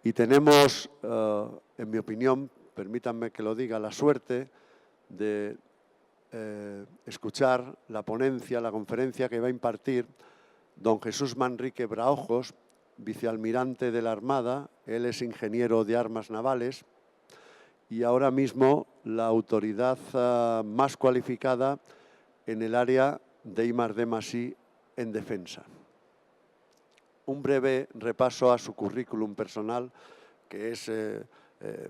Y tenemos, en mi opinión, permítanme que lo diga, la suerte de escuchar la ponencia, la conferencia que va a impartir don Jesús Manrique Braojos, vicealmirante de la Armada. Él es ingeniero de armas navales y ahora mismo la autoridad más cualificada en el área de I+D+I en defensa. Un breve repaso a su currículum personal, que es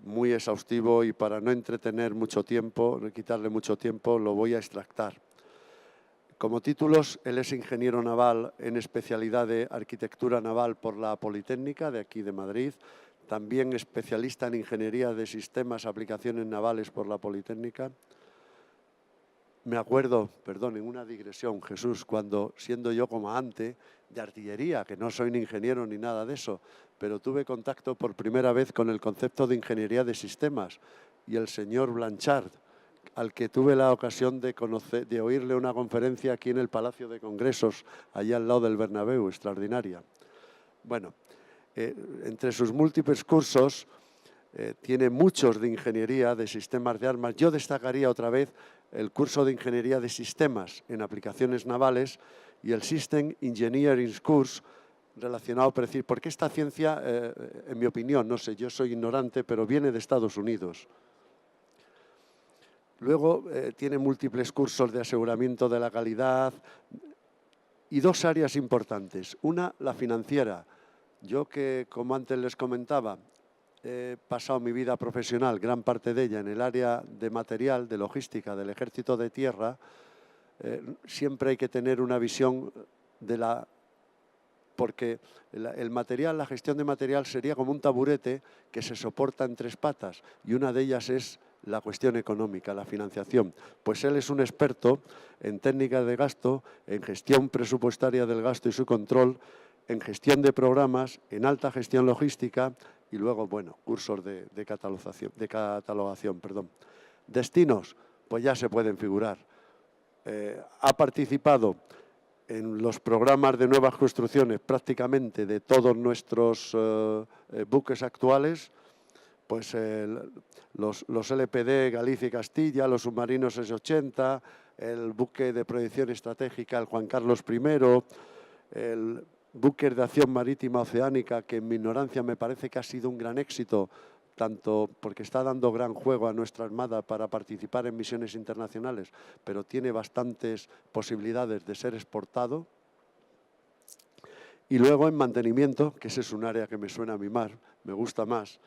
muy exhaustivo, y para no entretener mucho tiempo, no quitarle mucho tiempo, lo voy a extractar. Como títulos, él es ingeniero naval en especialidad de arquitectura naval por la Politécnica de aquí de Madrid, también especialista en ingeniería de sistemas, aplicaciones navales por la Politécnica. Me acuerdo, perdón, en una digresión, Jesús, cuando siendo yo comandante de artillería, que no soy ni ingeniero ni nada de eso, pero tuve contacto por primera vez con el concepto de ingeniería de sistemas, y el señor Blanchard, al que tuve la ocasión de oírle una conferencia aquí en el Palacio de Congresos, allá al lado del Bernabéu, extraordinaria. Bueno, entre sus múltiples cursos tiene muchos de ingeniería de sistemas de armas. Yo destacaría otra vez el curso de ingeniería de sistemas en aplicaciones navales y el System Engineering Course relacionado, porque esta ciencia, en mi opinión, no sé, yo soy ignorante, pero viene de Estados Unidos. Luego tiene múltiples cursos de aseguramiento de la calidad y dos áreas importantes. Una, la financiera. Yo que, como antes les comentaba, he pasado mi vida profesional, gran parte de ella, en el área de material, de logística del Ejército de Tierra, siempre hay que tener una visión de la... porque el material, la gestión de material sería como un taburete que se soporta en tres patas, y una de ellas es la cuestión económica, la financiación. Pues él es un experto en técnicas de gasto, en gestión presupuestaria del gasto y su control, en gestión de programas, en alta gestión logística y luego, bueno, cursos de catalogación. Destinos, pues ya se pueden figurar. Ha participado en los programas de nuevas construcciones prácticamente de todos nuestros buques actuales, pues los LPD Galicia y Castilla, los submarinos S-80, el buque de proyección estratégica, el Juan Carlos I, el buque de acción marítima oceánica, que en mi ignorancia me parece que ha sido un gran éxito, tanto porque está dando gran juego a nuestra Armada para participar en misiones internacionales, pero tiene bastantes posibilidades de ser exportado. Y luego en mantenimiento, que ese es un área que me suena a mí más, me gusta más.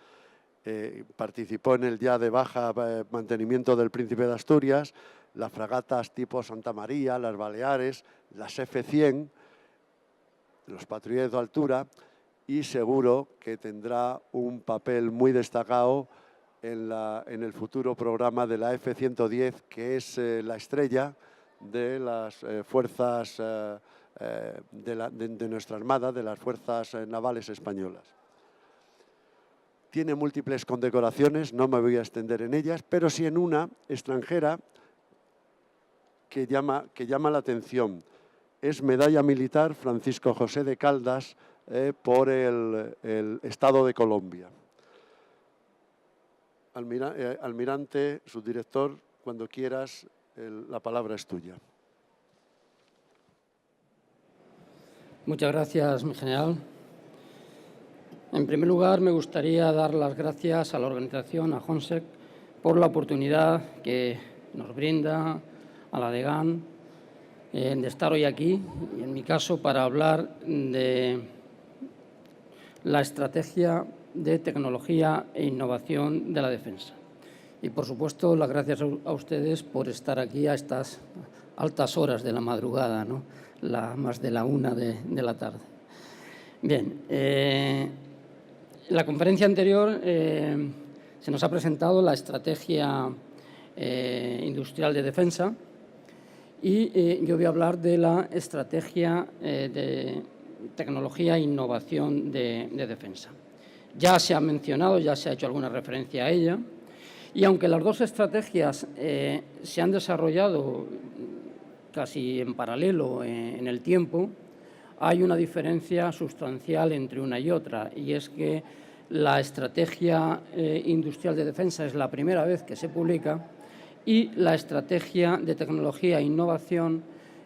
Participó en el ya de baja mantenimiento del Príncipe de Asturias, las fragatas tipo Santa María, las Baleares, las F-100, los patrulleros de altura, y seguro que tendrá un papel muy destacado en el futuro programa de la F-110, que es la estrella de las fuerzas de nuestra Armada, de las fuerzas navales españolas. Tiene múltiples condecoraciones, no me voy a extender en ellas, pero sí en una extranjera que llama la atención. Es medalla militar Francisco José de Caldas por el Estado de Colombia. Almirante, subdirector, cuando quieras, la palabra es tuya. Muchas gracias, mi general. En primer lugar, me gustaría dar las gracias a la organización, a JONSEC, por la oportunidad que nos brinda a la DGAN de estar hoy aquí, y en mi caso para hablar de la estrategia de tecnología e innovación de la defensa. Y, por supuesto, las gracias a ustedes por estar aquí a estas altas horas de la madrugada, ¿no? Más de la 1 de la tarde. Bien, en la conferencia anterior se nos ha presentado la estrategia industrial de defensa y yo voy a hablar de la estrategia de tecnología e innovación de defensa. Ya se ha mencionado, ya se ha hecho alguna referencia a ella, y aunque las dos estrategias se han desarrollado casi en paralelo en el tiempo, hay una diferencia sustancial entre una y otra, y es que La estrategia industrial de defensa es la primera vez que se publica y la estrategia de tecnología e innovación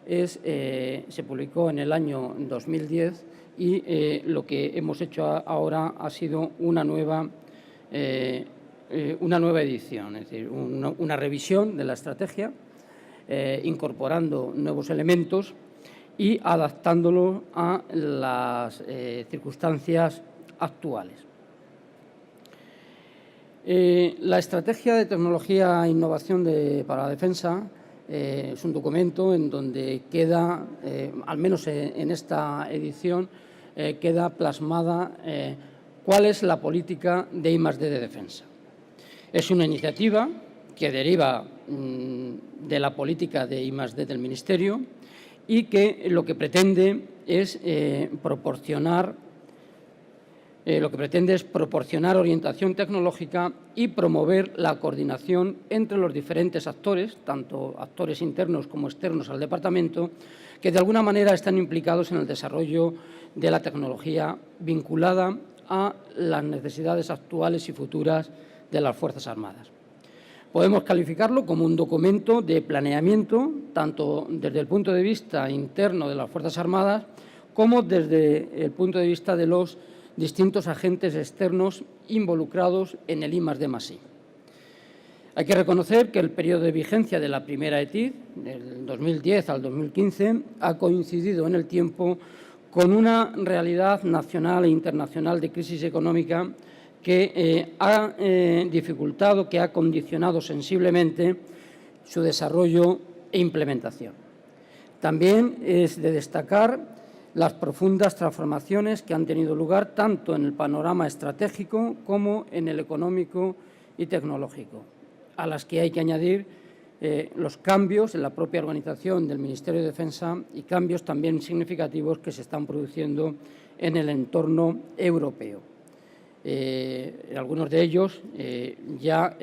se publicó en el año 2010 y lo que hemos hecho ahora ha sido una nueva edición, es decir, una revisión de la estrategia, incorporando nuevos elementos y adaptándolo a las circunstancias actuales. La estrategia de tecnología e innovación para la defensa es un documento en donde queda, al menos en esta edición, queda plasmada cuál es la política de I+D de defensa. Es una iniciativa que deriva de la política de I+D del Ministerio y que lo que pretende es proporcionar orientación tecnológica y promover la coordinación entre los diferentes actores, tanto actores internos como externos al departamento, que de alguna manera están implicados en el desarrollo de la tecnología vinculada a las necesidades actuales y futuras de las Fuerzas Armadas. Podemos calificarlo como un documento de planeamiento, tanto desde el punto de vista interno de las Fuerzas Armadas como desde el punto de vista de los distintos agentes externos involucrados en el I+D+I. Hay que reconocer que el periodo de vigencia de la primera ETID, del 2010 al 2015, ha coincidido en el tiempo con una realidad nacional e internacional de crisis económica que ha dificultado, que ha condicionado sensiblemente su desarrollo e implementación. También es de destacar las profundas transformaciones que han tenido lugar tanto en el panorama estratégico como en el económico y tecnológico, a las que hay que añadir los cambios en la propia organización del Ministerio de Defensa y cambios también significativos que se están produciendo en el entorno europeo. Algunos de ellos ya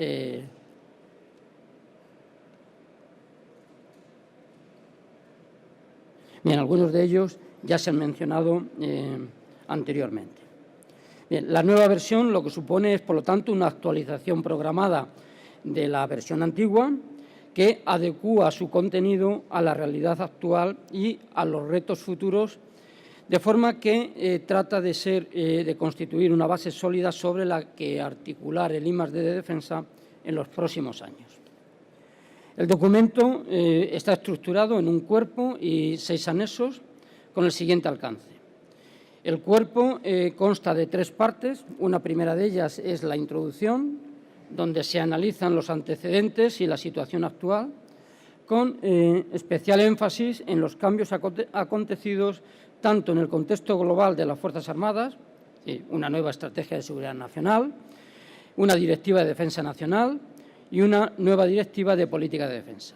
se han mencionado anteriormente. Bien, la nueva versión lo que supone es, por lo tanto, una actualización programada de la versión antigua que adecúa su contenido a la realidad actual y a los retos futuros, de forma que trata de constituir una base sólida sobre la que articular el I+D de defensa en los próximos años. El documento está estructurado en un cuerpo y 6 anexos con el siguiente alcance. El cuerpo consta de 3 partes. Una primera de ellas es la introducción, donde se analizan los antecedentes y la situación actual, con especial énfasis en los cambios acontecidos tanto en el contexto global de las Fuerzas Armadas, una nueva estrategia de seguridad nacional, una directiva de defensa nacional y una nueva directiva de política de defensa.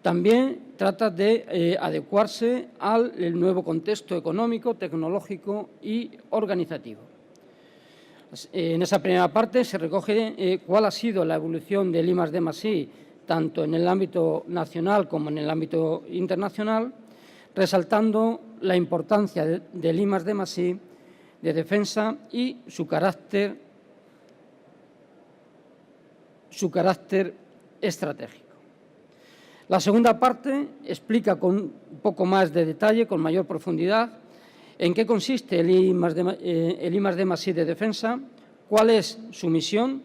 También trata de adecuarse al nuevo contexto económico, tecnológico y organizativo. En esa primera parte se recoge cuál ha sido la evolución del I+D+I, tanto en el ámbito nacional como en el ámbito internacional, resaltando la importancia del I+D+I de defensa y su carácter estratégico. La segunda parte explica con un poco más de detalle, con mayor profundidad, en qué consiste el I+D+I de defensa, cuál es su misión,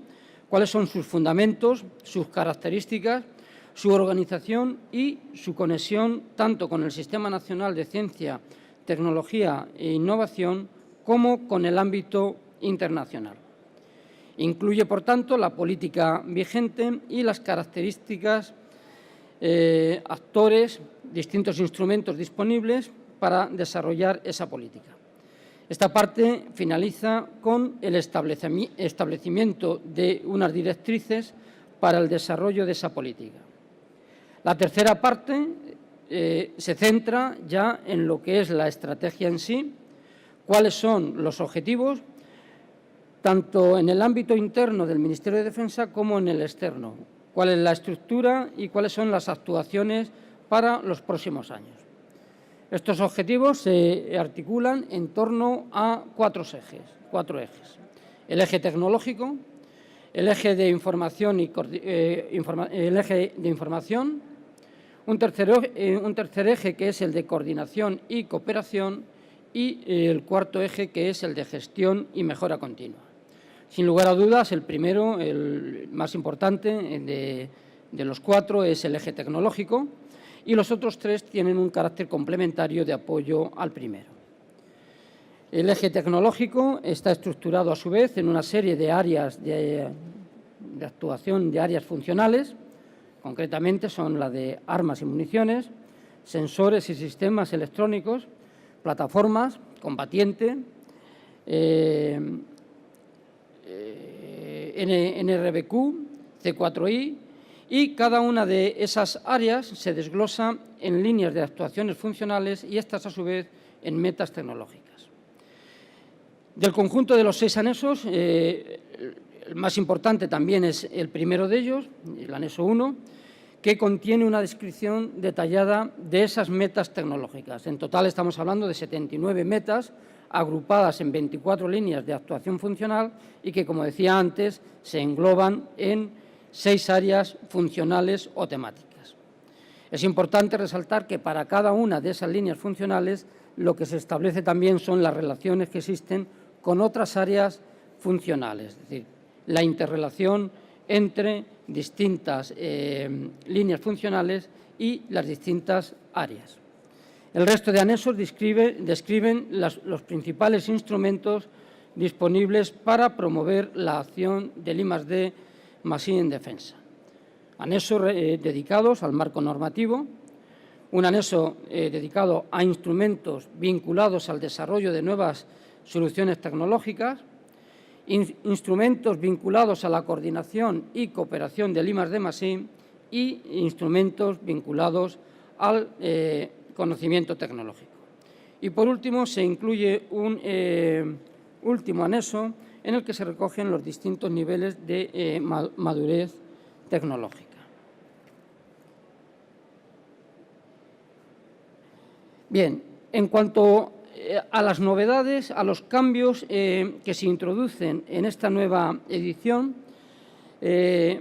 cuáles son sus fundamentos, sus características, su organización y su conexión tanto con el Sistema Nacional de Ciencia, Tecnología e Innovación como con el ámbito internacional. Incluye, por tanto, la política vigente y las características, actores, distintos instrumentos disponibles para desarrollar esa política. Esta parte finaliza con el establecimiento de unas directrices para el desarrollo de esa política. La tercera parte se centra ya en lo que es la estrategia en sí, cuáles son los objetivos, tanto en el ámbito interno del Ministerio de Defensa como en el externo, cuál es la estructura y cuáles son las actuaciones para los próximos años. Estos objetivos se articulan en torno a 4 ejes. el eje tecnológico, el eje de información, un tercer eje que es el de coordinación y cooperación y el cuarto eje que es el de gestión y mejora continua. Sin lugar a dudas, el primero, el más importante de los cuatro, es el eje tecnológico y los otros tres tienen un carácter complementario de apoyo al primero. El eje tecnológico está estructurado a su vez en una serie de áreas de actuación, de áreas funcionales. Concretamente son la de armas y municiones, sensores y sistemas electrónicos, plataformas, combatiente, NRBQ, C4I, y cada una de esas áreas se desglosa en líneas de actuaciones funcionales y estas, a su vez, en metas tecnológicas. Del conjunto de los 6 anexos, el más importante también es el primero de ellos, el anexo 1, que contiene una descripción detallada de esas metas tecnológicas. En total estamos hablando de 79 metas agrupadas en 24 líneas de actuación funcional y que, como decía antes, se engloban en 6 áreas funcionales o temáticas. Es importante resaltar que para cada una de esas líneas funcionales lo que se establece también son las relaciones que existen con otras áreas funcionales, es decir, la interrelación entre distintas líneas funcionales y las distintas áreas. El resto de anexos describen los principales instrumentos disponibles para promover la acción del I+D +I en defensa. Anexos dedicados al marco normativo, un anexo dedicado a instrumentos vinculados al desarrollo de nuevas soluciones tecnológicas, instrumentos vinculados a la coordinación y cooperación del I+D+I y instrumentos vinculados al conocimiento tecnológico. Y, por último, se incluye un último anexo en el que se recogen los distintos niveles de madurez tecnológica. Bien, en cuanto a las novedades, a los cambios que se introducen en esta nueva edición,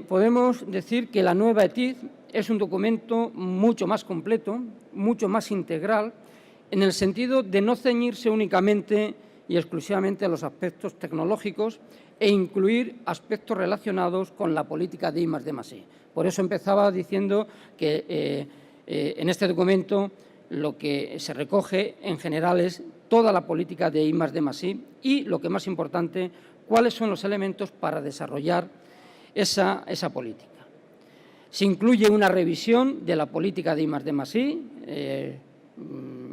podemos decir que la nueva ETID es un documento mucho más completo, mucho más integral, en el sentido de no ceñirse únicamente y exclusivamente a los aspectos tecnológicos e incluir aspectos relacionados con la política de I+D+I. Por eso empezaba diciendo que en este documento lo que se recoge en general es toda la política de I+D+I y, lo que más importante, cuáles son los elementos para desarrollar esa política. Se incluye una revisión de la política de I+D+I,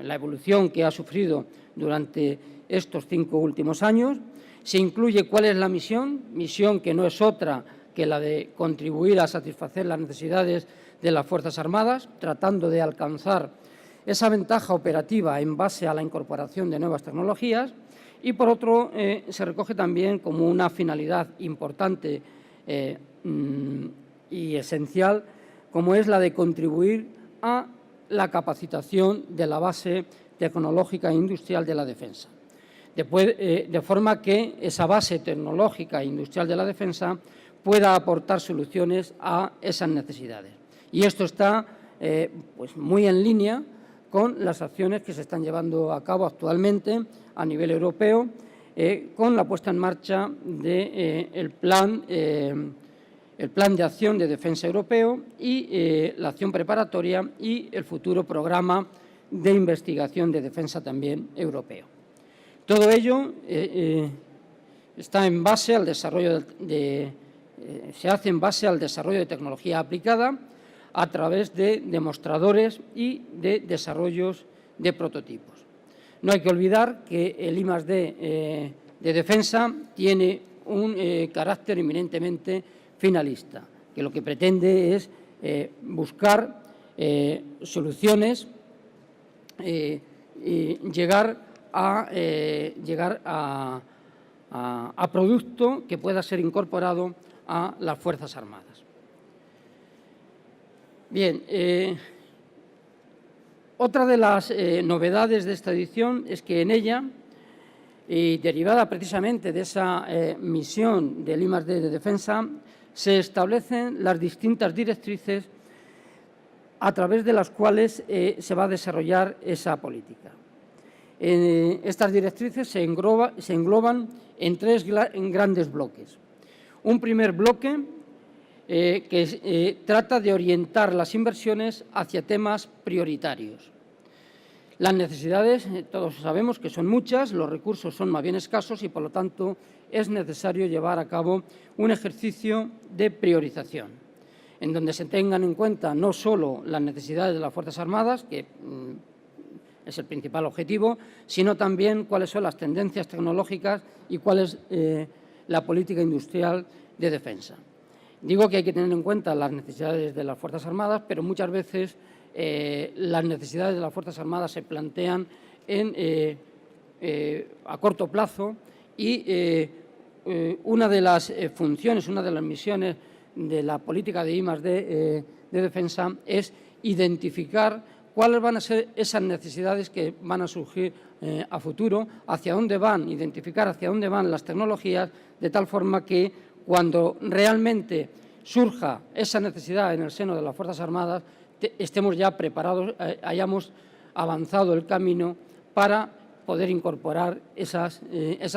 la evolución que ha sufrido durante estos 5 últimos años. Se incluye cuál es la misión que no es otra que la de contribuir a satisfacer las necesidades de las Fuerzas Armadas, tratando de alcanzar esa ventaja operativa en base a la incorporación de nuevas tecnologías. Y, por otro, se recoge también como una finalidad importante y esencial, como es la de contribuir a la capacitación de la base tecnológica e industrial de la defensa, de forma que esa base tecnológica e industrial de la defensa pueda aportar soluciones a esas necesidades. Y esto está pues muy en línea con las acciones que se están llevando a cabo actualmente a nivel europeo, con la puesta en marcha del plan de acción de defensa europeo y la acción preparatoria y el futuro programa de investigación de defensa también europeo. Todo ello está en base al desarrollo se hace en base al desarrollo de tecnología aplicada a través de demostradores y de desarrollos de prototipos. No hay que olvidar que el I+D de defensa tiene un carácter eminentemente finalista, que lo que pretende es buscar soluciones y llegar a producto que pueda ser incorporado a las Fuerzas Armadas. Bien, otra de las novedades de esta edición es que en ella Y derivada precisamente de esa misión del I+D de defensa, se establecen las distintas directrices a través de las cuales se va a desarrollar esa política. Estas directrices se engloban en tres grandes bloques. Un primer bloque que trata de orientar las inversiones hacia temas prioritarios. Las necesidades, todos sabemos que son muchas, los recursos son más bien escasos y, por lo tanto, es necesario llevar a cabo un ejercicio de priorización, en donde se tengan en cuenta no solo las necesidades de las Fuerzas Armadas, que es el principal objetivo, sino también cuáles son las tendencias tecnológicas y cuál es la política industrial de defensa. Digo que hay que tener en cuenta las necesidades de las Fuerzas Armadas, pero muchas veces las necesidades de las Fuerzas Armadas se plantean a corto plazo y una de las funciones, una de las misiones de la política de I+D de defensa es identificar cuáles van a ser esas necesidades que van a surgir a futuro, hacia dónde van, identificar hacia dónde van las tecnologías, de tal forma que cuando realmente surja esa necesidad en el seno de las Fuerzas Armadas, estemos ya preparados, hayamos avanzado el camino para poder incorporar esas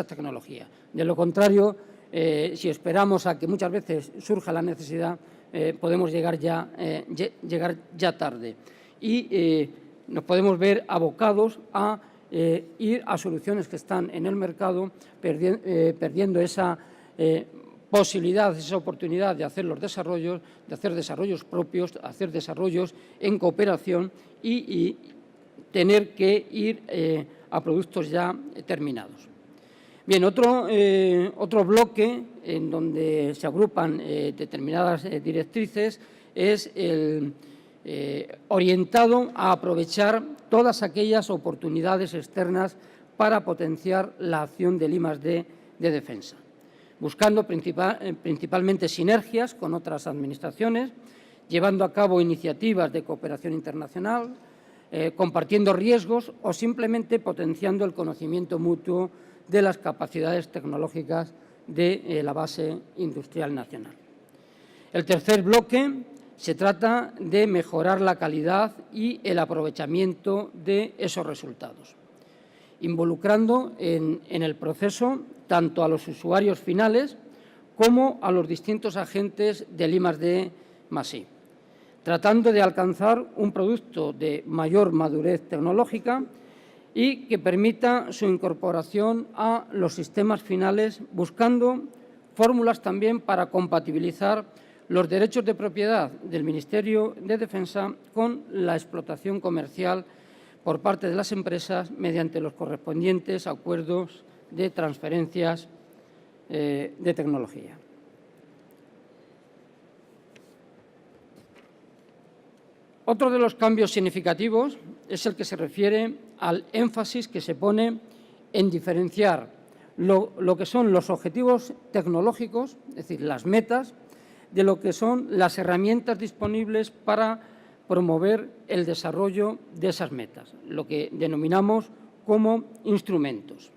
tecnologías. De lo contrario, si esperamos a que muchas veces surja la necesidad, podemos llegar ya tarde y nos podemos ver abocados a ir a soluciones que están en el mercado, perdiendo esa posibilidad, esa oportunidad de hacer los desarrollos, de hacer desarrollos propios, hacer desarrollos en cooperación y tener que ir a productos ya terminados. Bien, otro bloque en donde se agrupan determinadas directrices es el orientado a aprovechar todas aquellas oportunidades externas para potenciar la acción del I+D de defensa, buscando principalmente sinergias con otras administraciones, llevando a cabo iniciativas de cooperación internacional, compartiendo riesgos o simplemente potenciando el conocimiento mutuo de las capacidades tecnológicas de la base industrial nacional. El tercer bloque se trata de mejorar la calidad y el aprovechamiento de esos resultados, involucrando en el proceso tanto a los usuarios finales como a los distintos agentes del I+D+I, tratando de alcanzar un producto de mayor madurez tecnológica y que permita su incorporación a los sistemas finales, buscando fórmulas también para compatibilizar los derechos de propiedad del Ministerio de Defensa con la explotación comercial por parte de las empresas mediante los correspondientes acuerdos de transferencias de tecnología. Otro de los cambios significativos es el que se refiere al énfasis que se pone en diferenciar lo que son los objetivos tecnológicos, es decir, las metas, de lo que son las herramientas disponibles para promover el desarrollo de esas metas, lo que denominamos como instrumentos.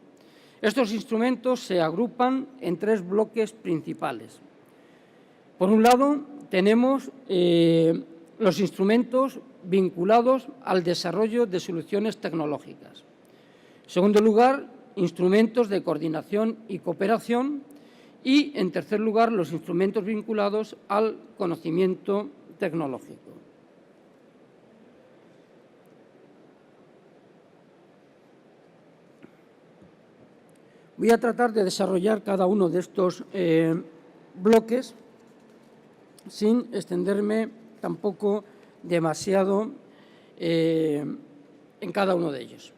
Estos instrumentos se agrupan en tres bloques principales. Por un lado, tenemos los instrumentos vinculados al desarrollo de soluciones tecnológicas. En segundo lugar, instrumentos de coordinación y cooperación. Y, en tercer lugar, los instrumentos vinculados al conocimiento tecnológico. Voy a tratar de desarrollar cada uno de estos bloques sin extenderme tampoco demasiado en cada uno de ellos.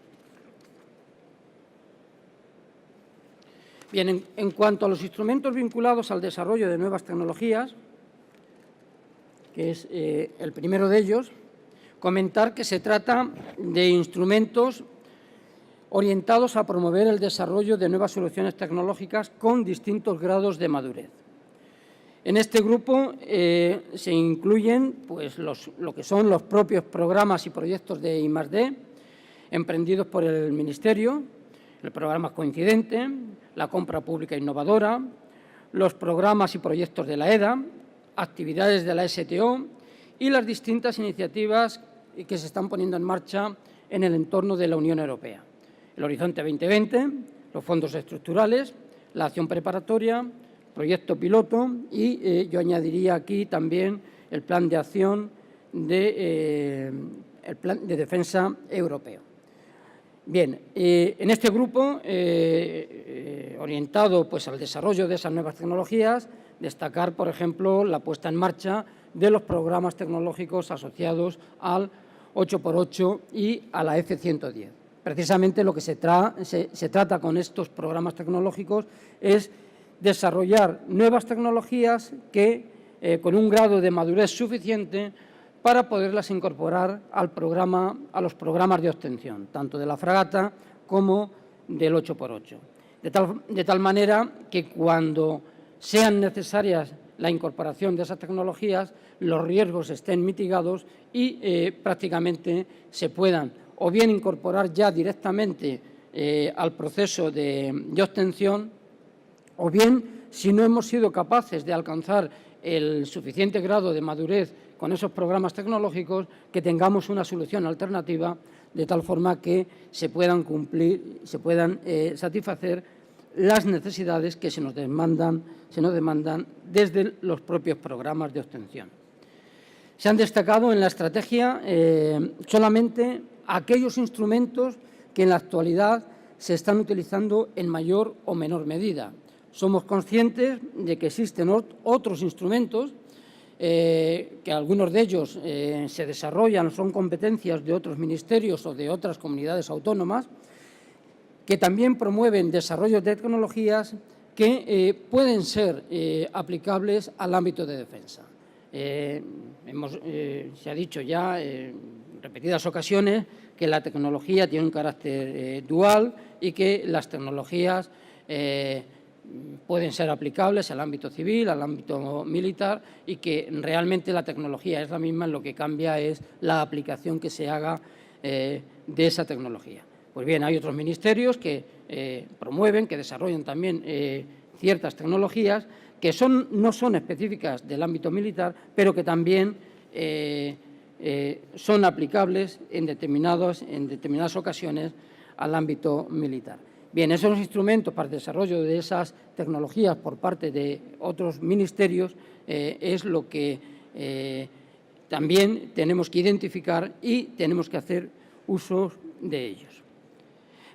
Bien, en cuanto a los instrumentos vinculados al desarrollo de nuevas tecnologías, que es el primero de ellos, comentar que se trata de instrumentos orientados a promover el desarrollo de nuevas soluciones tecnológicas con distintos grados de madurez. En este grupo se incluyen pues, lo que son los propios programas y proyectos de I+D, emprendidos por el Ministerio, el programa Coincidente, la compra pública innovadora, los programas y proyectos de la EDA, actividades de la STO y las distintas iniciativas que se están poniendo en marcha en el entorno de la Unión Europea. El Horizonte 2020, los fondos estructurales, la acción preparatoria, proyecto piloto y yo añadiría aquí también el plan de acción el plan de defensa europeo. Bien, en este grupo, orientado pues, al desarrollo de esas nuevas tecnologías, destacar, por ejemplo, la puesta en marcha de los programas tecnológicos asociados al 8x8 y a la F110. Precisamente lo que se trata con estos programas tecnológicos es desarrollar nuevas tecnologías que, con un grado de madurez suficiente para poderlas incorporar a los programas de obtención, tanto de la fragata como del 8x8. De tal manera que cuando sean necesarias la incorporación de esas tecnologías, los riesgos estén mitigados y prácticamente se puedan o bien incorporar ya directamente al proceso de obtención, o bien, si no hemos sido capaces de alcanzar el suficiente grado de madurez con esos programas tecnológicos, que tengamos una solución alternativa de tal forma que se puedan satisfacer las necesidades que se nos demandan desde los propios programas de obtención. Se han destacado en la estrategia solamente aquellos instrumentos que en la actualidad se están utilizando en mayor o menor medida. Somos conscientes de que existen otros instrumentos que algunos de ellos se desarrollan, son competencias de otros ministerios o de otras comunidades autónomas, que también promueven desarrollos de tecnologías que pueden ser aplicables al ámbito de defensa. Se ha dicho ya en repetidas ocasiones que la tecnología tiene un carácter dual y que las tecnologías pueden ser aplicables al ámbito civil, al ámbito militar, y que realmente la tecnología es la misma, lo que cambia es la aplicación que se haga de esa tecnología. Pues bien, hay otros ministerios que promueven, que desarrollan también ciertas tecnologías que no son específicas del ámbito militar, pero que también son aplicables en determinadas ocasiones al ámbito militar. Bien, esos instrumentos para el desarrollo de esas tecnologías por parte de otros ministerios es lo que también tenemos que identificar y tenemos que hacer uso de ellos.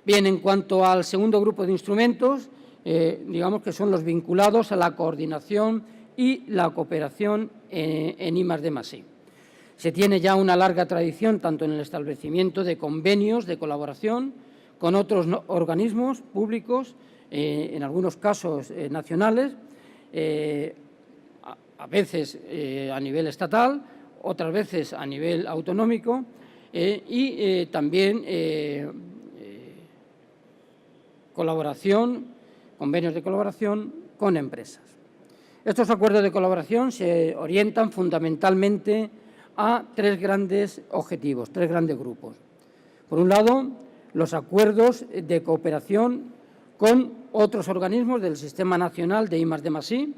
Bien, en cuanto al segundo grupo de instrumentos, digamos que son los vinculados a la coordinación y la cooperación en I+D+I. Se tiene ya una larga tradición tanto en el establecimiento de convenios de colaboración con otros organismos públicos, en algunos casos nacionales, a veces a nivel estatal, otras veces a nivel autonómico y también convenios de colaboración con empresas. Estos acuerdos de colaboración se orientan fundamentalmente a tres grandes objetivos, tres grandes grupos. Por un lado, los acuerdos de cooperación con otros organismos del Sistema Nacional de I+D+I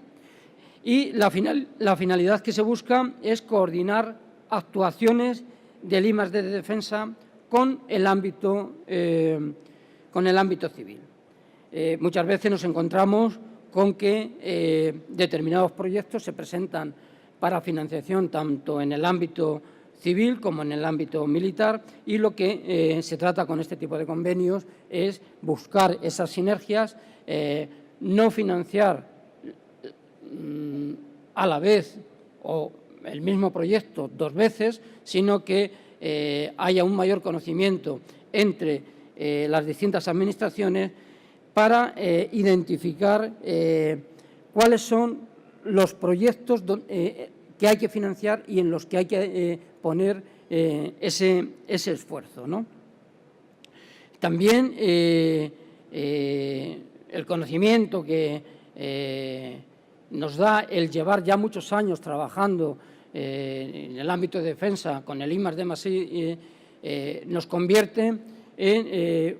y la finalidad que se busca es coordinar actuaciones del I+D de defensa con el ámbito civil. Muchas veces nos encontramos con que determinados proyectos se presentan para financiación tanto en el ámbito civil como en el ámbito militar, y lo que se trata con este tipo de convenios es buscar esas sinergias, no financiar a la vez o el mismo proyecto dos veces, sino que haya un mayor conocimiento entre las distintas administraciones para identificar cuáles son los proyectos que hay que financiar y en los que hay que poner ese esfuerzo, ¿no? También el conocimiento que nos da el llevar ya muchos años trabajando en el ámbito de defensa con el I+D+I nos convierte en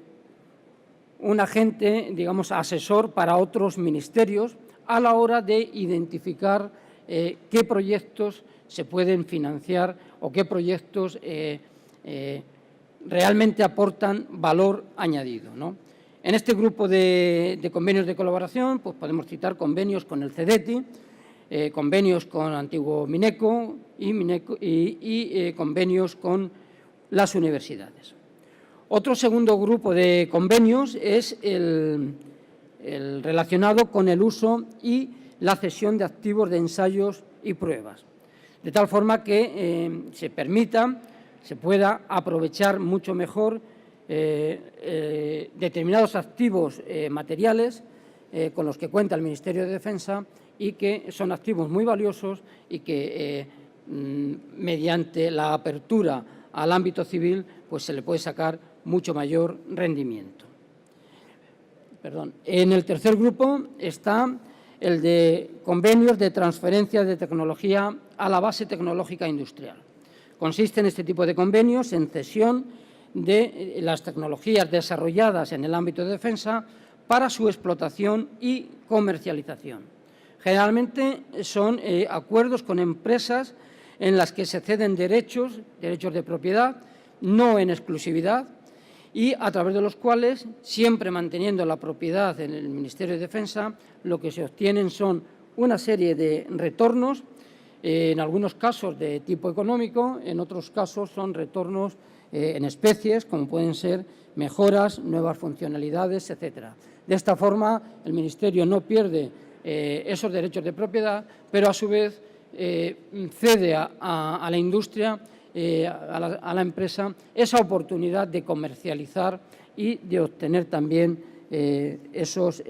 un agente, digamos, asesor para otros ministerios a la hora de identificar qué proyectos se pueden financiar o qué proyectos realmente aportan valor añadido, ¿no? En este grupo de convenios de colaboración pues podemos citar convenios con el CEDETI, convenios con antiguo Mineco y convenios con las universidades. Otro segundo grupo de convenios es el relacionado con el uso y la cesión de activos de ensayos y pruebas, de tal forma que se pueda aprovechar mucho mejor determinados activos materiales con los que cuenta el Ministerio de Defensa y que son activos muy valiosos y que mediante la apertura al ámbito civil pues se le puede sacar mucho mayor rendimiento. En el tercer grupo está el de convenios de transferencia de tecnología a la base tecnológica industrial. Consiste en este tipo de convenios en cesión de las tecnologías desarrolladas en el ámbito de defensa para su explotación y comercialización. Generalmente son acuerdos con empresas en las que se ceden derechos de propiedad, no en exclusividad, y a través de los cuales, siempre manteniendo la propiedad en el Ministerio de Defensa, lo que se obtienen son una serie de retornos, en algunos casos de tipo económico, en otros casos son retornos en especies, como pueden ser mejoras, nuevas funcionalidades, etcétera. De esta forma, el Ministerio no pierde esos derechos de propiedad, pero a su vez cede a la industria, a la empresa, esa oportunidad de comercializar y de obtener también esas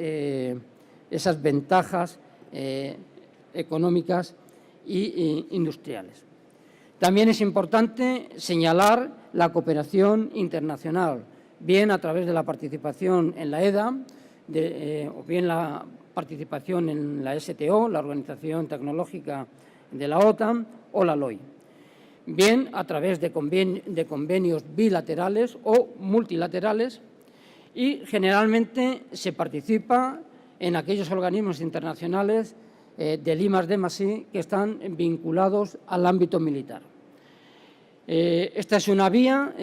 ventajas económicas e industriales. También es importante señalar la cooperación internacional, bien a través de la participación en la EDA o bien la participación en la STO, la Organización Tecnológica de la OTAN, o la LOI, bien a través de convenios bilaterales o multilaterales, y generalmente se participa en aquellos organismos internacionales del I+D+I que están vinculados al ámbito militar. Esta es una vía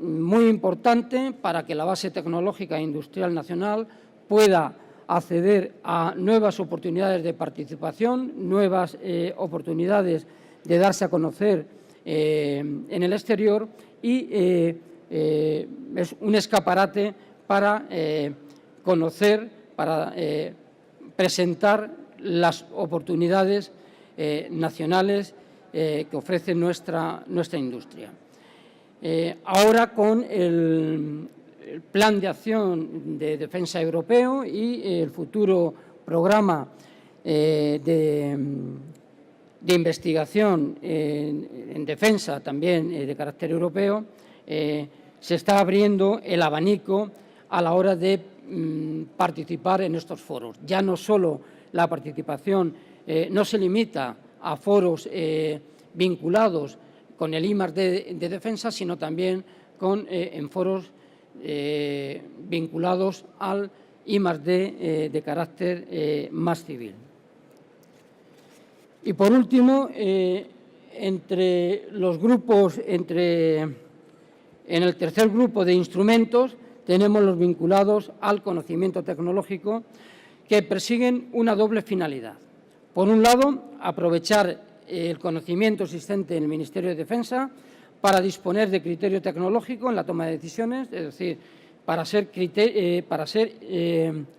muy importante para que la base tecnológica e industrial nacional pueda acceder a nuevas oportunidades de participación, nuevas oportunidades de darse a conocer en el exterior, y es un escaparate para conocer, para presentar las oportunidades nacionales que ofrece nuestra industria. Ahora, con el Plan de Acción de Defensa Europeo y el futuro programa de investigación en defensa también de carácter europeo, se está abriendo el abanico a la hora de participar en estos foros. Ya no solo la participación no se limita a foros vinculados con el I+D de defensa, sino también en foros vinculados al I+D de carácter más civil. Y por último, entre los grupos, en el tercer grupo de instrumentos, tenemos los vinculados al conocimiento tecnológico, que persiguen una doble finalidad. Por un lado, aprovechar el conocimiento existente en el Ministerio de Defensa para disponer de criterio tecnológico en la toma de decisiones, es decir, para ser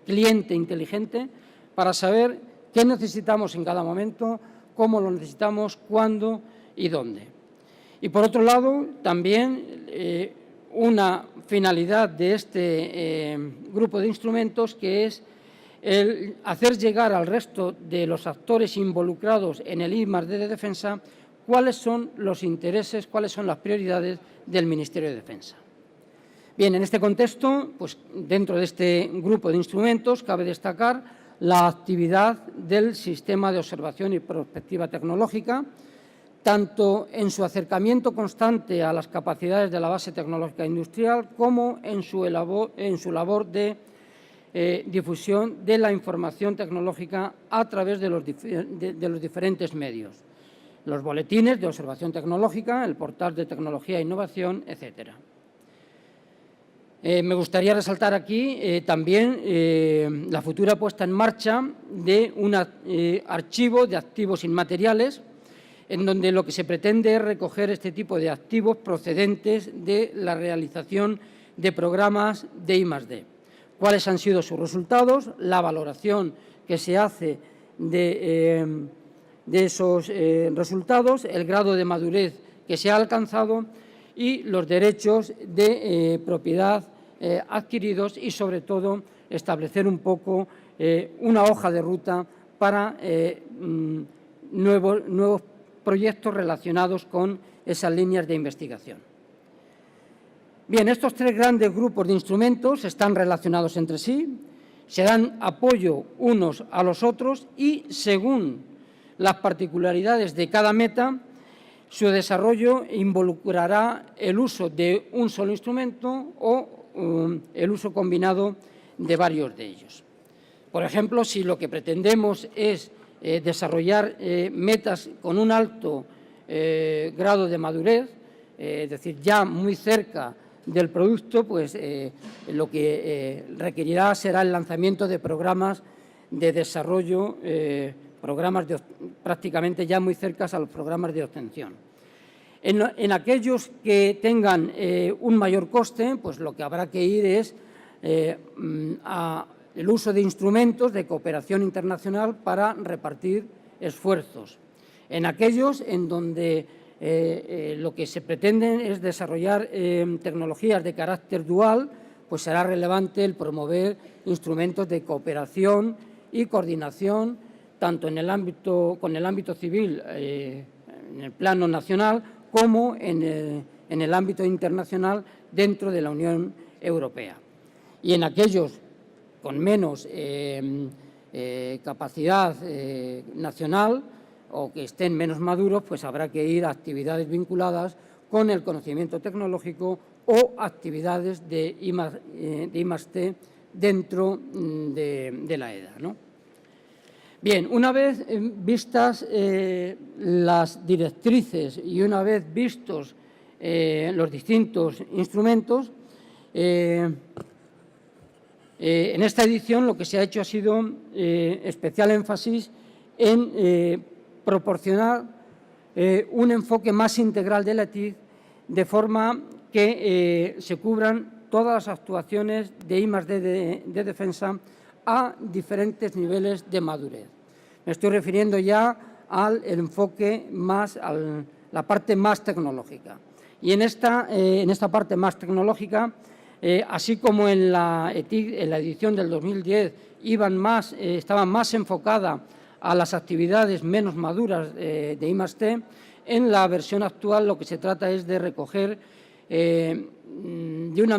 cliente inteligente, para saber qué necesitamos en cada momento, cómo lo necesitamos, cuándo y dónde. Y por otro lado, también una finalidad de este grupo de instrumentos, que es el hacer llegar al resto de los actores involucrados en el I+D de defensa cuáles son los intereses, cuáles son las prioridades del Ministerio de Defensa. Bien, en este contexto, pues dentro de este grupo de instrumentos cabe destacar la actividad del Sistema de Observación y Prospectiva Tecnológica, tanto en su acercamiento constante a las capacidades de la base tecnológica industrial como en su labor de difusión de la información tecnológica a través de los diferentes medios, los boletines de observación tecnológica, el portal de tecnología e innovación, etcétera. Me gustaría resaltar aquí también la futura puesta en marcha de un archivo de activos inmateriales, en donde lo que se pretende es recoger este tipo de activos procedentes de la realización de programas de I+D. ¿Cuáles han sido sus resultados? La valoración que se hace de esos resultados, el grado de madurez que se ha alcanzado y los derechos de propiedad adquiridos y, sobre todo, establecer un poco una hoja de ruta para nuevos proyectos relacionados con esas líneas de investigación. Bien, estos tres grandes grupos de instrumentos están relacionados entre sí, se dan apoyo unos a los otros y, según las particularidades de cada meta, su desarrollo involucrará el uso de un solo instrumento o el uso combinado de varios de ellos. Por ejemplo, si lo que pretendemos es desarrollar metas con un alto grado de madurez, es decir, ya muy cerca del producto, pues lo que requerirá será el lanzamiento de programas de desarrollo, prácticamente ya muy cercanos a los programas de obtención. En aquellos que tengan un mayor coste, pues lo que habrá que ir es el uso de instrumentos de cooperación internacional para repartir esfuerzos. En aquellos en donde lo que se pretende es desarrollar tecnologías de carácter dual, pues será relevante el promover instrumentos de cooperación y coordinación, tanto con el ámbito civil en el plano nacional como en el ámbito internacional dentro de la Unión Europea. Y en aquellos con menos capacidad nacional o que estén menos maduros, pues habrá que ir a actividades vinculadas con el conocimiento tecnológico o actividades de I+D dentro de la EDA, ¿no? Bien, una vez vistas las directrices y una vez vistos los distintos instrumentos, en esta edición lo que se ha hecho ha sido especial énfasis en proporcionar un enfoque más integral de la TIC, de forma que se cubran todas las actuaciones de I+D de defensa a diferentes niveles de madurez. Me estoy refiriendo ya al enfoque más, a la parte más tecnológica. Y en esta parte más tecnológica, así como en la edición del 2010 estaba más enfocada a las actividades menos maduras de I+D, en la versión actual lo que se trata es de recoger en una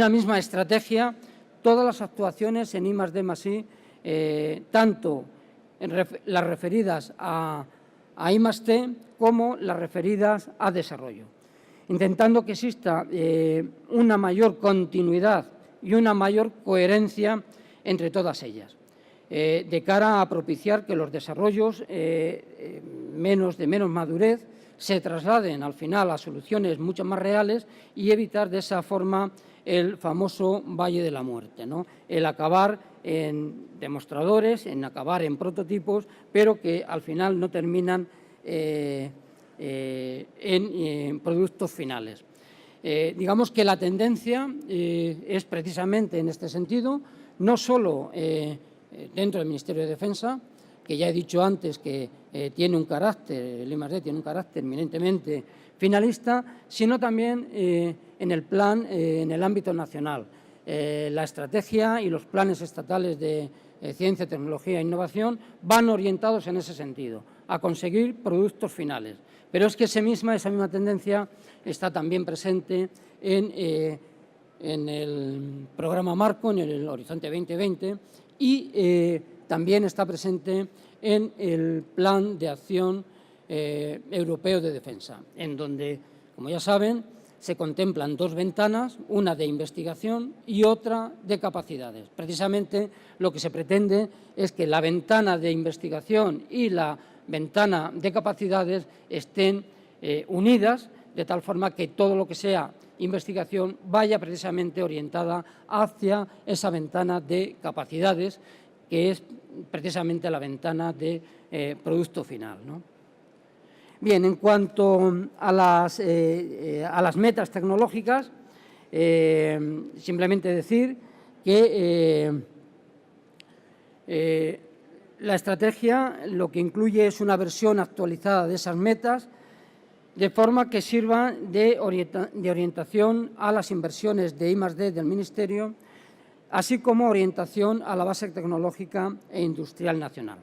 misma estrategia todas las actuaciones en I+D+I, tanto las referidas a I+D como las referidas a desarrollo, intentando que exista una mayor continuidad y una mayor coherencia entre todas ellas, de cara a propiciar que los desarrollos de menos madurez se trasladen al final a soluciones mucho más reales y evitar de esa forma el famoso Valle de la Muerte, ¿no? El acabar en demostradores, en acabar en prototipos, pero que al final no terminan en productos finales. Digamos que la tendencia es precisamente en este sentido, no solo dentro del Ministerio de Defensa, que ya he dicho antes que tiene un carácter, el I+D tiene un carácter eminentemente finalista, sino también en el plan, en el ámbito nacional. La estrategia y los planes estatales de ciencia, tecnología e innovación van orientados en ese sentido, a conseguir productos finales. Pero es que esa misma tendencia está también presente en el programa Marco, en el Horizonte 2020, y también está presente en el Plan de Acción Europeo de Defensa, en donde, como ya saben, se contemplan dos ventanas, una de investigación y otra de capacidades. Precisamente lo que se pretende es que la ventana de investigación y la ventana de capacidades estén unidas, de tal forma que todo lo que sea investigación vaya precisamente orientada hacia esa ventana de capacidades, que es precisamente la ventana de producto final, ¿no? Bien, en cuanto a las metas tecnológicas, simplemente decir que la estrategia lo que incluye es una versión actualizada de esas metas, de forma que sirva de orientación a las inversiones de I+D del Ministerio, así como orientación a la base tecnológica e industrial nacional.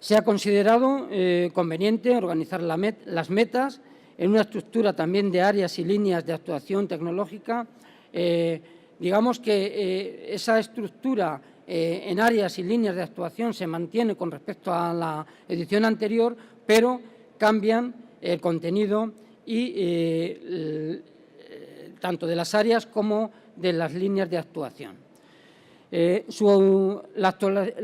Se ha considerado conveniente organizar las metas en una estructura también de áreas y líneas de actuación tecnológica. Digamos que esa estructura en áreas y líneas de actuación se mantiene con respecto a la edición anterior, pero cambian el contenido y tanto de las áreas como de las líneas de actuación. La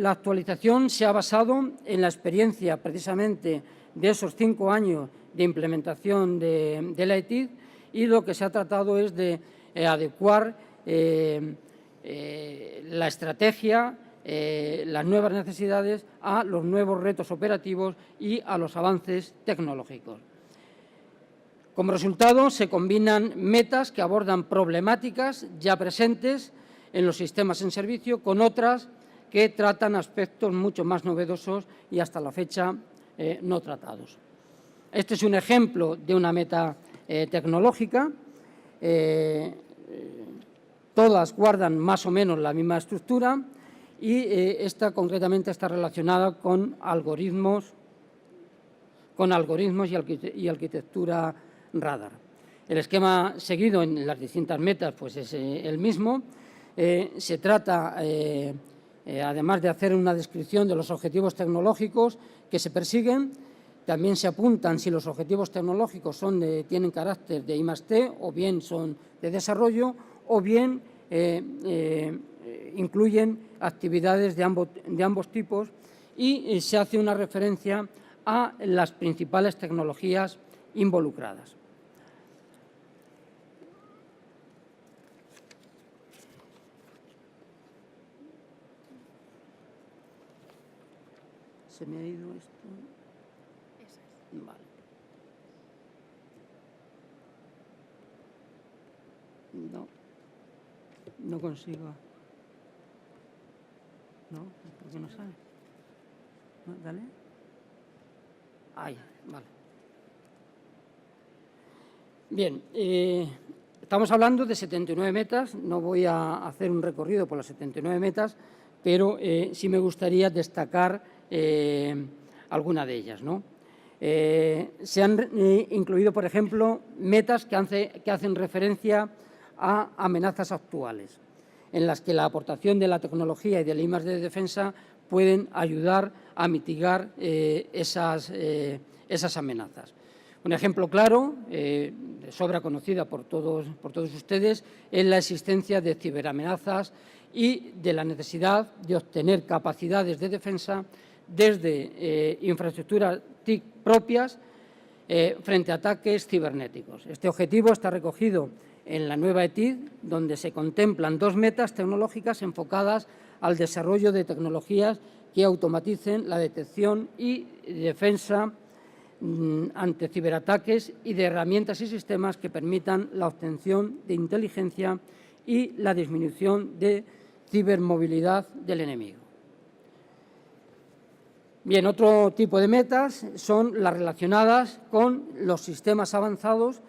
actualización se ha basado en la experiencia precisamente de esos 5 años de implementación de la ETID, y lo que se ha tratado es de adecuar la estrategia, las nuevas necesidades a los nuevos retos operativos y a los avances tecnológicos. Como resultado, se combinan metas que abordan problemáticas ya presentes en los sistemas en servicio con otras que tratan aspectos mucho más novedosos y hasta la fecha no tratados. Este es un ejemplo de una meta tecnológica. Todas guardan más o menos la misma estructura y esta concretamente está relacionada con algoritmos y arquitectura radar. El esquema seguido en las distintas metas pues es el mismo. Se trata, además de hacer una descripción de los objetivos tecnológicos que se persiguen, también se apuntan si los objetivos tecnológicos tienen carácter de I+D o bien son de desarrollo o bien incluyen actividades de ambos tipos, y se hace una referencia a las principales tecnologías involucradas. ¿Se me ha ido esto? Vale. No consigo. ¿No? ¿Por qué no sale? ¿No? Dale. Ahí, vale. Bien, estamos hablando de 79 metas. No voy a hacer un recorrido por las 79 metas, pero sí me gustaría destacar alguna de ellas, ¿no? Se han incluido, por ejemplo, metas que hacen referencia a amenazas actuales, en las que la aportación de la tecnología y del I+D de defensa pueden ayudar a mitigar esas amenazas. Un ejemplo claro, de sobra conocida por todos ustedes, es la existencia de ciberamenazas y de la necesidad de obtener capacidades de defensa desde infraestructuras TIC propias frente a ataques cibernéticos. Este objetivo está recogido en la nueva ETID, donde se contemplan 2 metas tecnológicas enfocadas al desarrollo de tecnologías que automaticen la detección y defensa ante ciberataques y de herramientas y sistemas que permitan la obtención de inteligencia y la disminución de cibermovilidad del enemigo. Bien, otro tipo de metas son las relacionadas con los sistemas avanzados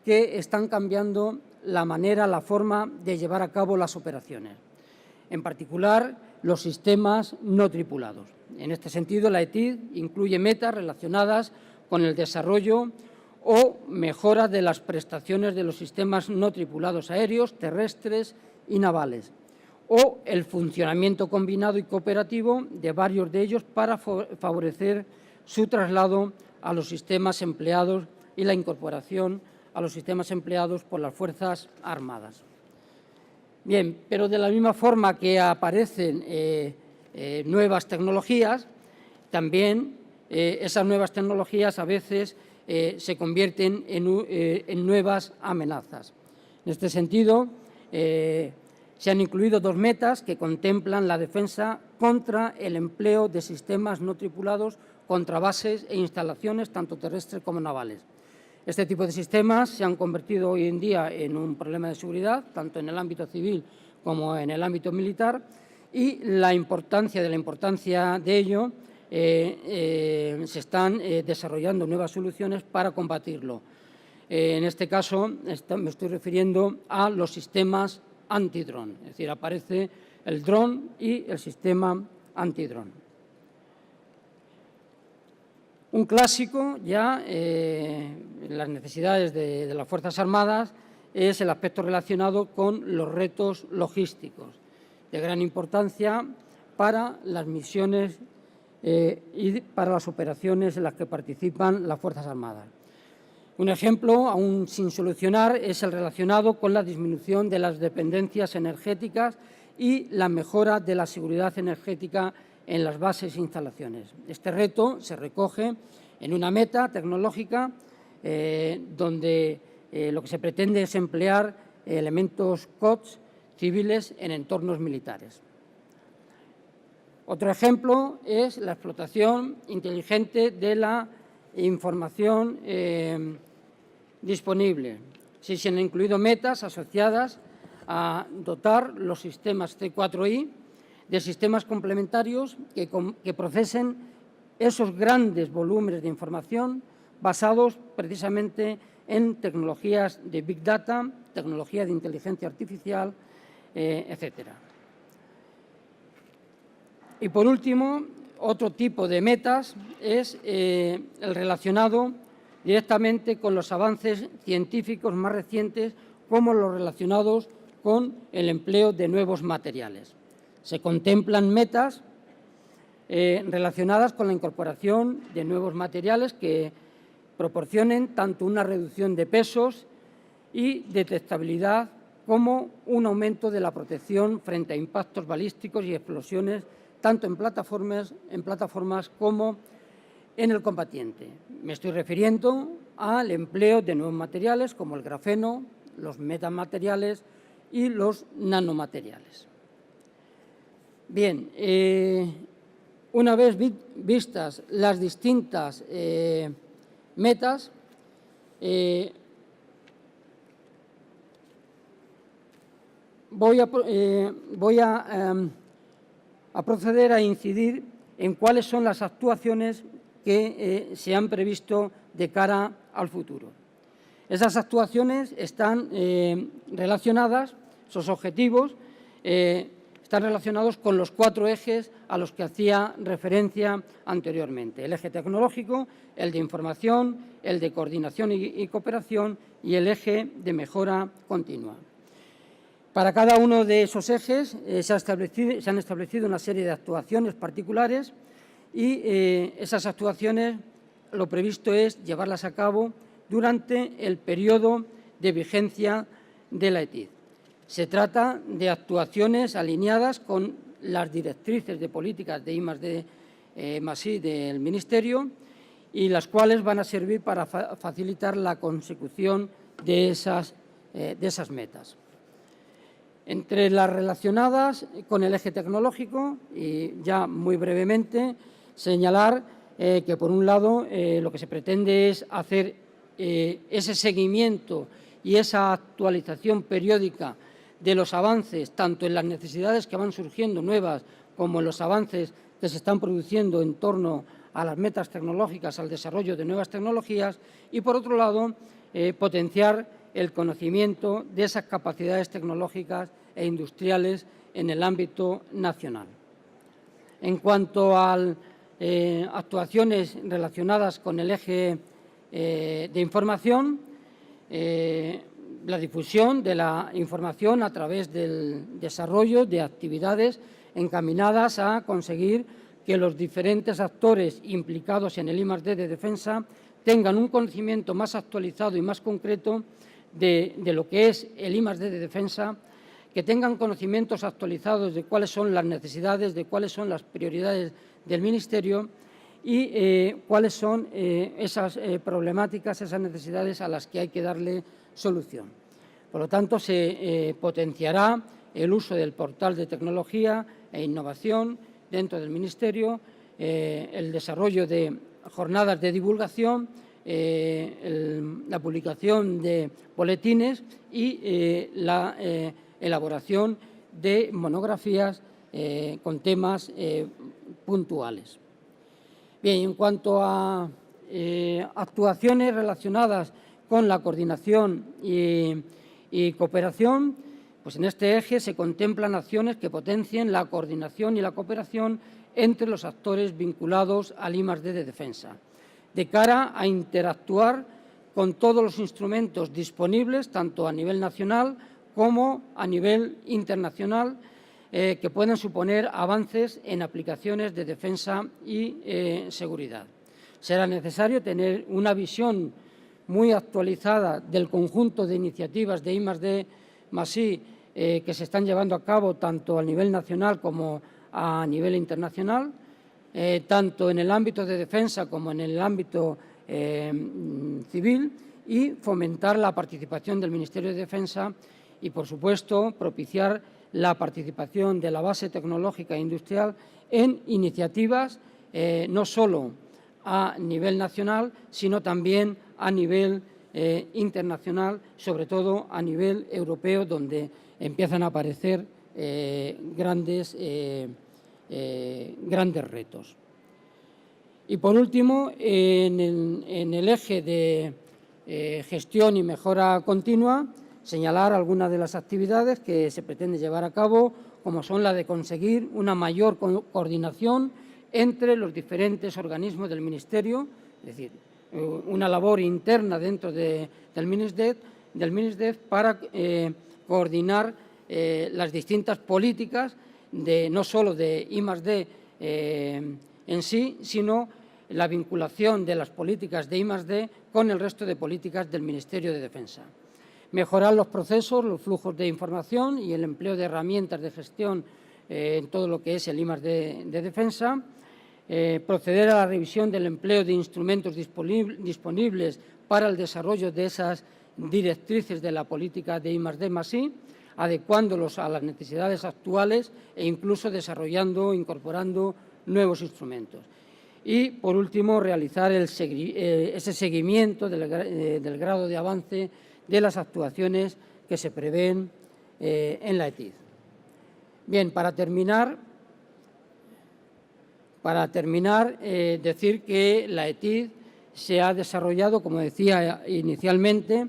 que están cambiando la forma de llevar a cabo las operaciones, en particular los sistemas no tripulados. En este sentido, la ETID incluye metas relacionadas con el desarrollo o mejora de las prestaciones de los sistemas no tripulados aéreos, terrestres y navales, o el funcionamiento combinado y cooperativo de varios de ellos para favorecer su traslado a los sistemas empleados y la incorporación a los sistemas empleados por las Fuerzas Armadas. Bien, pero de la misma forma que aparecen nuevas tecnologías, también esas nuevas tecnologías a veces se convierten en nuevas amenazas. En este sentido, se han incluido 2 metas que contemplan la defensa contra el empleo de sistemas no tripulados contra bases e instalaciones, tanto terrestres como navales. Este tipo de sistemas se han convertido hoy en día en un problema de seguridad, tanto en el ámbito civil como en el ámbito militar, y la importancia de ello, se están desarrollando nuevas soluciones para combatirlo. En este caso me estoy refiriendo a los sistemas antidrón, es decir, aparece el dron y el sistema antidrón. Un clásico ya en las necesidades de las Fuerzas Armadas es el aspecto relacionado con los retos logísticos, de gran importancia para las misiones y para las operaciones en las que participan las Fuerzas Armadas. Un ejemplo, aún sin solucionar, es el relacionado con la disminución de las dependencias energéticas y la mejora de la seguridad energética en las bases e instalaciones. Este reto se recoge en una meta tecnológica donde lo que se pretende es emplear elementos COTS civiles en entornos militares. Otro ejemplo es la explotación inteligente de la información disponible. Sí, se han incluido metas asociadas a dotar los sistemas C4I de sistemas complementarios que procesen esos grandes volúmenes de información basados precisamente en tecnologías de Big Data, tecnología de inteligencia artificial, etcétera. Y por último, otro tipo de metas es el relacionado directamente con los avances científicos más recientes, como los relacionados con el empleo de nuevos materiales. Se contemplan metas relacionadas con la incorporación de nuevos materiales que proporcionen tanto una reducción de pesos y detectabilidad como un aumento de la protección frente a impactos balísticos y explosiones, tanto en plataformas como en el combatiente. Me estoy refiriendo al empleo de nuevos materiales como el grafeno, los metamateriales y los nanomateriales. Bien, una vez vistas las distintas metas, voy a proceder a incidir en cuáles son las actuaciones que se han previsto de cara al futuro. Esas actuaciones están relacionadas, esos objetivos, están relacionados con los 4 ejes a los que hacía referencia anteriormente. El eje tecnológico, el de información, el de coordinación y cooperación y el eje de mejora continua. Para cada uno de esos ejes se han establecido una serie de actuaciones particulares y esas actuaciones lo previsto es llevarlas a cabo durante el periodo de vigencia de la ETID. Se trata de actuaciones alineadas con las directrices de políticas de I+D+I del Ministerio y las cuales van a servir para facilitar la consecución de esas metas. Entre las relacionadas con el eje tecnológico, y ya muy brevemente, señalar que, por un lado, lo que se pretende es hacer ese seguimiento y esa actualización periódica de los avances, tanto en las necesidades que van surgiendo nuevas como en los avances que se están produciendo en torno a las metas tecnológicas, al desarrollo de nuevas tecnologías y, por otro lado, potenciar el conocimiento de esas capacidades tecnológicas e industriales en el ámbito nacional. En cuanto a actuaciones relacionadas con el eje de información, la difusión de la información a través del desarrollo de actividades encaminadas a conseguir que los diferentes actores implicados en el I+D de defensa tengan un conocimiento más actualizado y más concreto de lo que es el I+D de defensa, que tengan conocimientos actualizados de cuáles son las necesidades, de cuáles son las prioridades del Ministerio y cuáles son esas problemáticas, esas necesidades a las que hay que darle solución. Por lo tanto, se potenciará el uso del portal de tecnología e innovación dentro del Ministerio, el desarrollo de jornadas de divulgación, la publicación de boletines y la elaboración de monografías con temas puntuales. Bien, en cuanto a actuaciones relacionadas con la coordinación y cooperación, pues en este eje se contemplan acciones que potencien la coordinación y la cooperación entre los actores vinculados al I+D de defensa, de cara a interactuar con todos los instrumentos disponibles, tanto a nivel nacional como a nivel internacional, que pueden suponer avances en aplicaciones de defensa y seguridad. Será necesario tener una visión muy actualizada del conjunto de iniciativas de I+D+I que se están llevando a cabo tanto a nivel nacional como a nivel internacional, tanto en el ámbito de defensa como en el ámbito civil, y fomentar la participación del Ministerio de Defensa y, por supuesto, propiciar la participación de la base tecnológica e industrial en iniciativas no solo a nivel nacional, sino también a nivel internacional, sobre todo a nivel europeo, donde empiezan a aparecer grandes retos. Y, por último, en el eje de gestión y mejora continua, señalar algunas de las actividades que se pretende llevar a cabo, como son la de conseguir una mayor coordinación entre los diferentes organismos del Ministerio, es decir, una labor interna dentro del MINISDEF para coordinar las distintas políticas, no solo de I+D en sí, sino la vinculación de las políticas de I+D con el resto de políticas del Ministerio de Defensa. Mejorar los procesos, los flujos de información y el empleo de herramientas de gestión en todo lo que es el I+D de defensa. Proceder a la revisión del empleo de instrumentos disponibles para el desarrollo de esas directrices de la política de I+D+I, adecuándolos a las necesidades actuales e incluso desarrollando, incorporando nuevos instrumentos. Y, por último, realizar ese seguimiento del grado de avance de las actuaciones que se prevén en la ETID. Bien, para terminar, decir que la ETID se ha desarrollado, como decía inicialmente,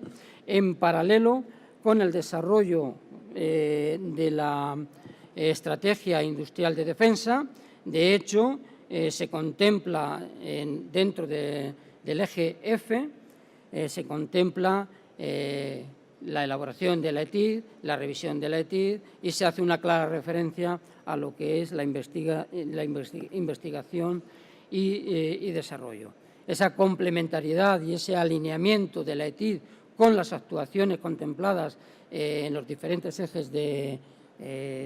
en paralelo con el desarrollo de la Estrategia Industrial de Defensa. De hecho, se contempla dentro del eje F, se contempla la elaboración de la ETID, la revisión de la ETID, y se hace una clara referencia a lo que es la investigación y desarrollo. Esa complementariedad y ese alineamiento de la ETID con las actuaciones contempladas en los diferentes ejes de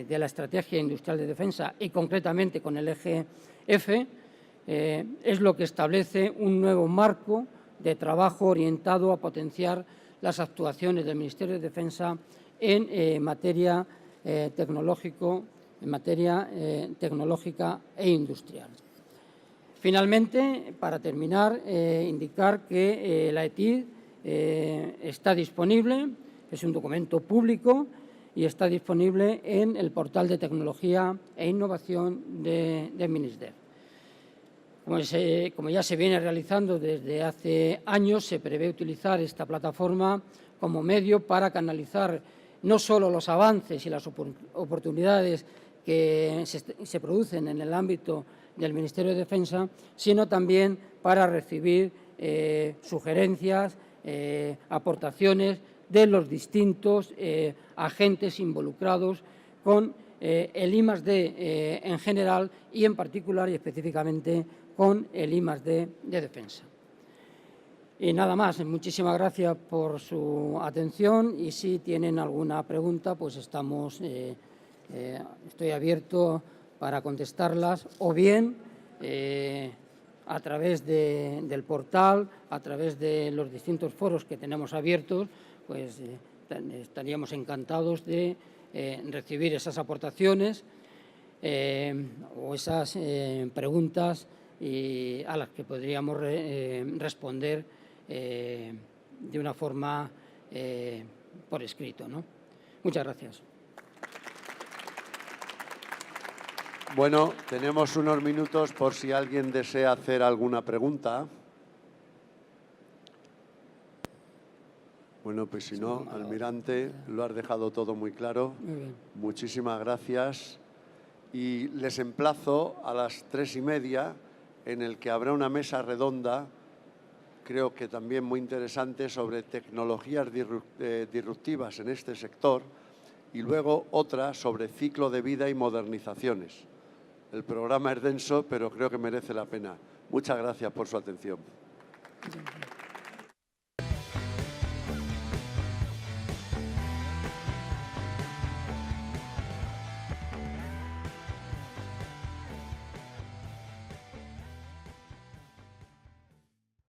la Estrategia Industrial de Defensa y concretamente con el eje F, es lo que establece un nuevo marco de trabajo orientado a potenciar las actuaciones del Ministerio de Defensa en materia tecnológica e industrial. Finalmente, para terminar, indicar que la ETID está disponible, es un documento público y está disponible en el portal de tecnología e innovación de MINISDEF. Como ya se viene realizando desde hace años, se prevé utilizar esta plataforma como medio para canalizar no solo los avances y las oportunidades que se producen en el ámbito del Ministerio de Defensa, sino también para recibir sugerencias, aportaciones de los distintos agentes involucrados con el I+D en general y en particular y específicamente con el I+D de defensa. Y nada más, muchísimas gracias por su atención y si tienen alguna pregunta, pues estoy abierto para contestarlas o bien a través del portal, a través de los distintos foros que tenemos abiertos, pues estaríamos encantados de recibir esas aportaciones o esas preguntas a las que podríamos responder de una forma por escrito, ¿no? Muchas gracias. Bueno, tenemos unos minutos por si alguien desea hacer alguna pregunta. Bueno, pues si no, almirante, lo has dejado todo muy claro. Muy bien. Muchísimas gracias. Y les emplazo a las 3:30, en el que habrá una mesa redonda, creo que también muy interesante, sobre tecnologías disruptivas en este sector, y luego otra sobre ciclo de vida y modernizaciones. El programa es denso, pero creo que merece la pena. Muchas gracias por su atención.